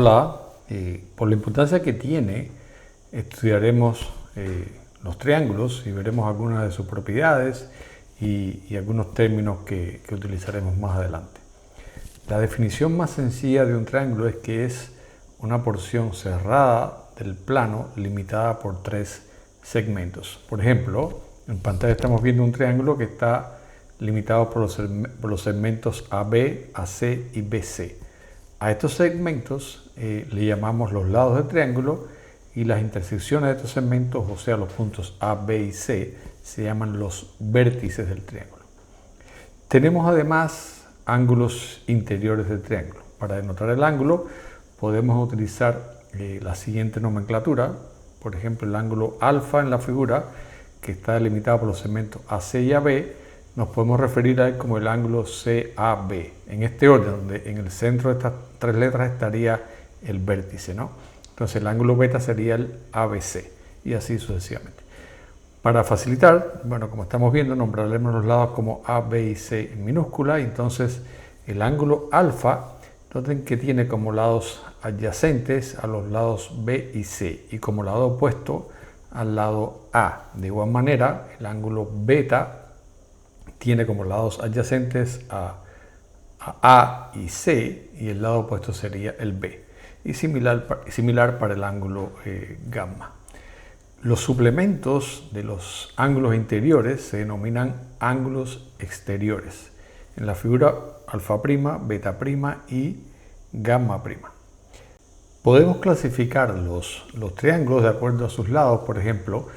Hola, por la importancia que tiene, estudiaremos los triángulos y veremos algunas de sus propiedades y algunos términos que utilizaremos más adelante. La definición más sencilla de un triángulo es que es una porción cerrada del plano limitada por tres segmentos. Por ejemplo, en pantalla estamos viendo un triángulo que está limitado por los segmentos AB, AC y BC. A estos segmentos le llamamos los lados del triángulo y las intersecciones de estos segmentos, o sea, los puntos A, B y C, se llaman los vértices del triángulo. Tenemos además ángulos interiores del triángulo. Para denotar el ángulo podemos utilizar la siguiente nomenclatura. Por ejemplo, el ángulo alfa en la figura, que está delimitado por los segmentos AC y AB, nos podemos referir a él como el ángulo CAB. En este orden, donde en el centro de estas tres letras estaría el vértice, ¿no? Entonces el ángulo beta sería el ABC y así sucesivamente. Para facilitar, bueno, como estamos viendo, nombraremos los lados como A, B y C en minúscula. Y entonces el ángulo alfa, noten que tiene como lados adyacentes a los lados B y C y como lado opuesto al lado A. De igual manera, el ángulo beta tiene como lados adyacentes a y C y el lado opuesto sería el B. Y similar para el ángulo gamma. Los suplementos de los ángulos interiores se denominan ángulos exteriores. En la figura alfa prima, beta prima y gamma prima. Podemos clasificar los triángulos de acuerdo a sus lados. Por ejemplo,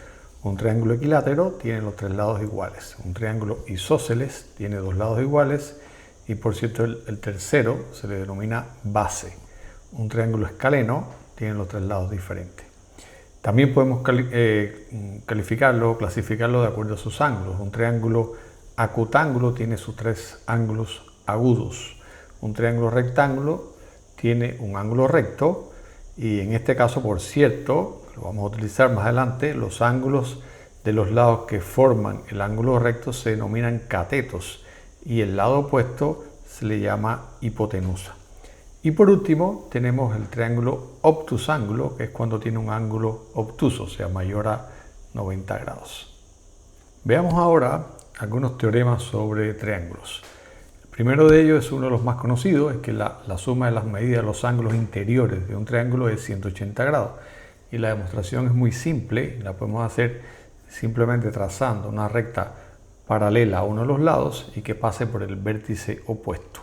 un triángulo equilátero tiene los tres lados iguales. Un triángulo isósceles tiene dos lados iguales. Y por cierto, el tercero se le denomina base. Un triángulo escaleno tiene los tres lados diferentes. También podemos clasificarlo de acuerdo a sus ángulos. Un triángulo acutángulo tiene sus tres ángulos agudos. Un triángulo rectángulo tiene un ángulo recto. Y en este caso, por cierto, lo vamos a utilizar más adelante, los ángulos de los lados que forman el ángulo recto se denominan catetos y el lado opuesto se le llama hipotenusa. Y por último tenemos el triángulo obtusángulo, que es cuando tiene un ángulo obtuso, o sea, mayor a 90 grados. Veamos ahora algunos teoremas sobre triángulos. El primero de ellos es uno de los más conocidos, es que la suma de las medidas de los ángulos interiores de un triángulo es 180 grados. Y la demostración es muy simple, la podemos hacer simplemente trazando una recta paralela a uno de los lados y que pase por el vértice opuesto.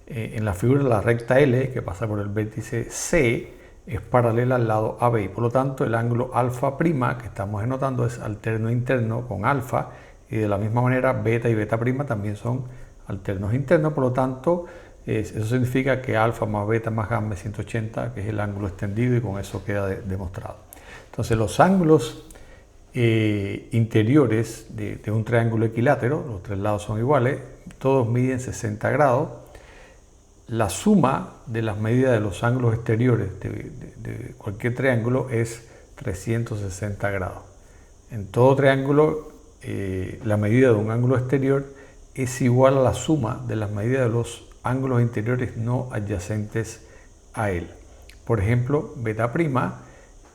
En la figura la recta L, que pasa por el vértice C, es paralela al lado AB y por lo tanto el ángulo alfa prima que estamos denotando es alterno interno con alfa y de la misma manera beta y beta prima también son alternos internos, por lo tanto eso significa que alfa más beta más gamma es 180, que es el ángulo extendido, y con eso queda demostrado. Entonces los ángulos interiores de un triángulo equilátero, los tres lados son iguales, todos miden 60 grados. La suma de las medidas de los ángulos exteriores de cualquier triángulo es 360 grados. En todo triángulo, la medida de un ángulo exterior es igual a la suma de las medidas de los ángulos interiores no adyacentes a él. Por ejemplo, beta prima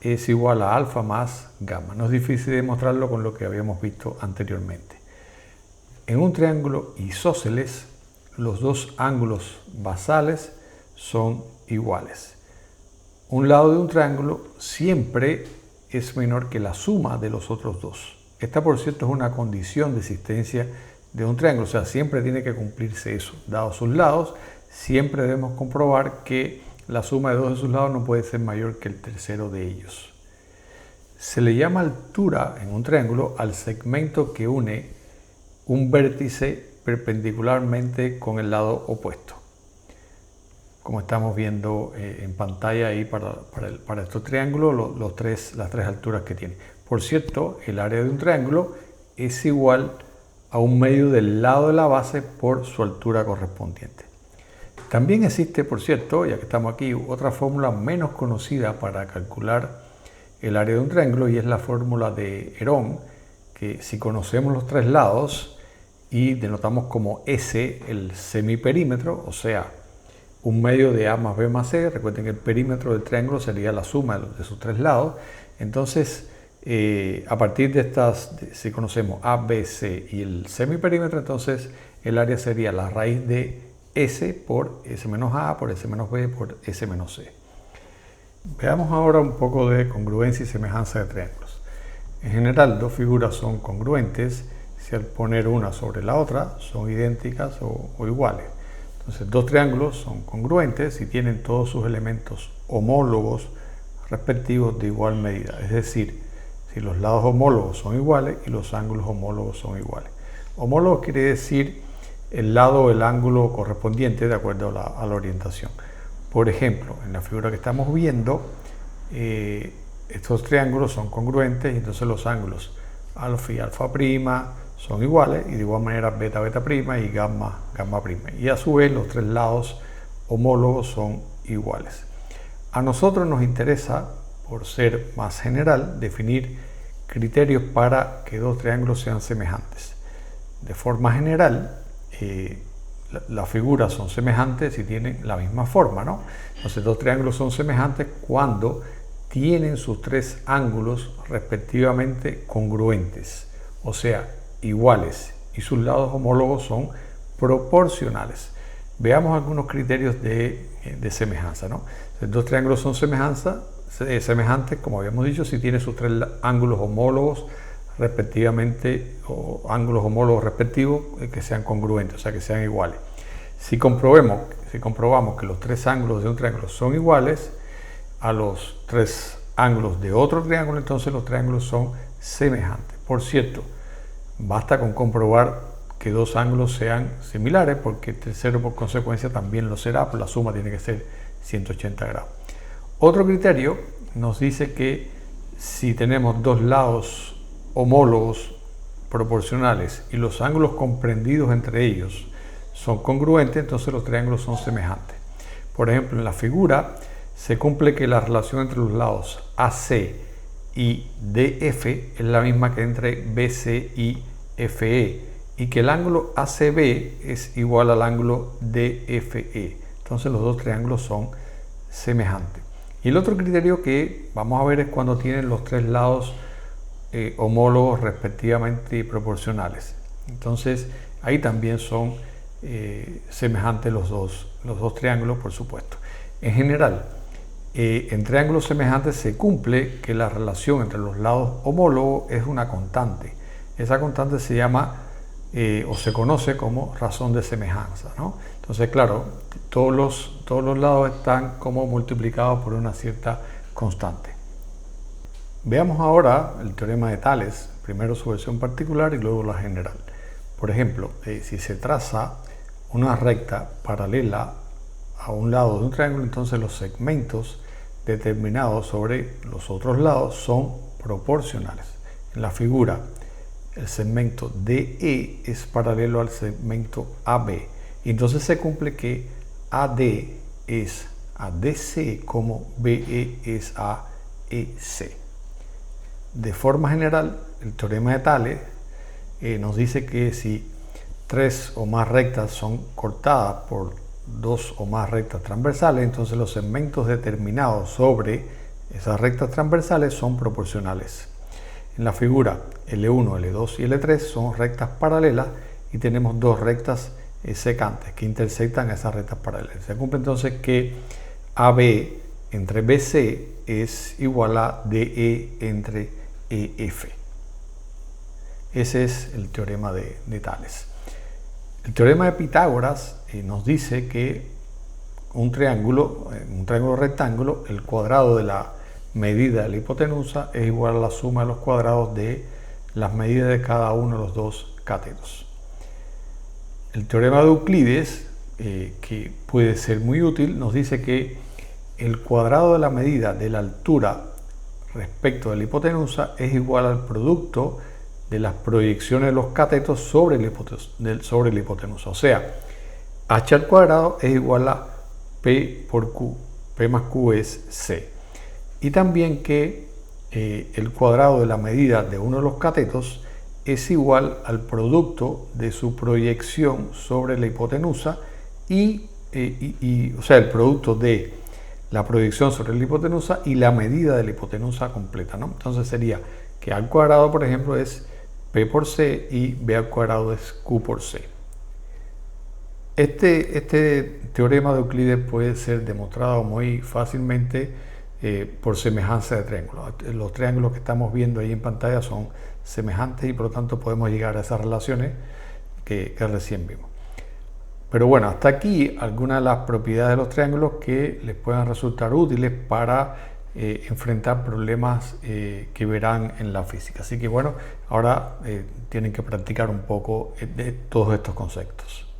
es igual a alfa más gamma. No es difícil demostrarlo con lo que habíamos visto anteriormente. En un triángulo isósceles, los dos ángulos basales son iguales. Un lado de un triángulo siempre es menor que la suma de los otros dos. Esta, por cierto, es una condición de existencia de un triángulo, o sea, siempre tiene que cumplirse eso. Dados sus lados, siempre debemos comprobar que la suma de dos de sus lados no puede ser mayor que el tercero de ellos. Se le llama altura en un triángulo al segmento que une un vértice perpendicularmente con el lado opuesto, como estamos viendo en pantalla ahí para estos triángulos, las tres alturas que tiene. Por cierto, el área de un triángulo es igual a un medio del lado de la base por su altura correspondiente. También existe, por cierto, ya que estamos aquí, otra fórmula menos conocida para calcular el área de un triángulo, y es la fórmula de Herón, que si conocemos los tres lados y denotamos como S el semiperímetro, o sea, un medio de A más B más C. Recuerden que el perímetro del triángulo sería la suma de sus tres lados. Entonces, a partir de estas, si conocemos A, B, C y el semiperímetro, entonces el área sería la raíz de S por S menos A, por S menos B, por S menos C. Veamos ahora un poco de congruencia y semejanza de triángulos. En general, dos figuras son congruentes si al poner una sobre la otra son idénticas o iguales. Entonces, dos triángulos son congruentes si tienen todos sus elementos homólogos respectivos de igual medida. Es decir, si los lados homólogos son iguales y los ángulos homólogos son iguales. Homólogo quiere decir el lado o el ángulo correspondiente de acuerdo a la orientación. Por ejemplo, en la figura que estamos viendo, estos triángulos son congruentes y entonces los ángulos alfa y alfa prima son iguales y de igual manera beta beta prima y gamma gamma prima. Y a su vez los tres lados homólogos son iguales. A nosotros nos interesa, por ser más general, definir criterios para que dos triángulos sean semejantes. De forma general, las figuras son semejantes y tienen la misma forma, ¿no? Entonces, dos triángulos son semejantes cuando tienen sus tres ángulos respectivamente congruentes, o sea, iguales, y sus lados homólogos son proporcionales. Veamos algunos criterios de semejanza, ¿no? Entonces, dos triángulos son semejantes, como habíamos dicho, si tienen sus tres ángulos homólogos respectivamente, o ángulos homólogos respectivos que sean congruentes, o sea, que sean iguales. Si comprobamos que los tres ángulos de un triángulo son iguales a los tres ángulos de otro triángulo, entonces los triángulos son semejantes. Por cierto, basta con comprobar que dos ángulos sean similares, porque el tercero por consecuencia también lo será, pues la suma tiene que ser 180 grados. Otro criterio nos dice que si tenemos dos lados homólogos proporcionales y los ángulos comprendidos entre ellos son congruentes, entonces los triángulos son semejantes. Por ejemplo, en la figura se cumple que la relación entre los lados AC y DF es la misma que entre BC y FE, y que el ángulo ACB es igual al ángulo DFE. Entonces los dos triángulos son semejantes. Y el otro criterio que vamos a ver es cuando tienen los tres lados homólogos respectivamente proporcionales. Entonces ahí también son semejantes los dos triángulos, por supuesto. En general, en triángulos semejantes se cumple que la relación entre los lados homólogos es una constante. Esa constante se llama o se conoce como razón de semejanza, ¿no? Entonces, claro, todos los lados están como multiplicados por una cierta constante. Veamos ahora el teorema de Tales, primero su versión particular y luego la general. Por ejemplo, si se traza una recta paralela a un lado de un triángulo, entonces los segmentos determinados sobre los otros lados son proporcionales. En la figura, el segmento DE es paralelo al segmento AB. Y entonces se cumple que AD es a DC como BE es a EC. De forma general, el teorema de Tales nos dice que si tres o más rectas son cortadas por dos o más rectas transversales, entonces los segmentos determinados sobre esas rectas transversales son proporcionales. En la figura, L1, L2 y L3 son rectas paralelas y tenemos dos rectas secantes que intersectan esas rectas paralelas. Se cumple entonces que AB entre BC es igual a DE entre EF. Ese es el teorema de Tales. El teorema de Pitágoras nos dice que un triángulo rectángulo, el cuadrado de la medida de la hipotenusa es igual a la suma de los cuadrados de las medidas de cada uno de los dos catetos. El teorema de Euclides, que puede ser muy útil, nos dice que el cuadrado de la medida de la altura respecto de la hipotenusa es igual al producto de las proyecciones de los catetos sobre la hipotenusa. O sea, h al cuadrado es igual a p por q. P más q es c. Y también que el cuadrado de la medida de uno de los catetos es igual al producto de su proyección sobre la hipotenusa y o sea, el producto de la proyección sobre la hipotenusa y la medida de la hipotenusa completa, ¿no? Entonces sería que A al cuadrado, por ejemplo, es P por C y B al cuadrado es Q por C. Este teorema de Euclides puede ser demostrado muy fácilmente por semejanza de triángulos. Los triángulos que estamos viendo ahí en pantalla son semejantes y por lo tanto podemos llegar a esas relaciones que recién vimos. Pero bueno, hasta aquí algunas de las propiedades de los triángulos que les puedan resultar útiles para enfrentar problemas que verán en la física. Así que bueno, ahora tienen que practicar un poco de todos estos conceptos.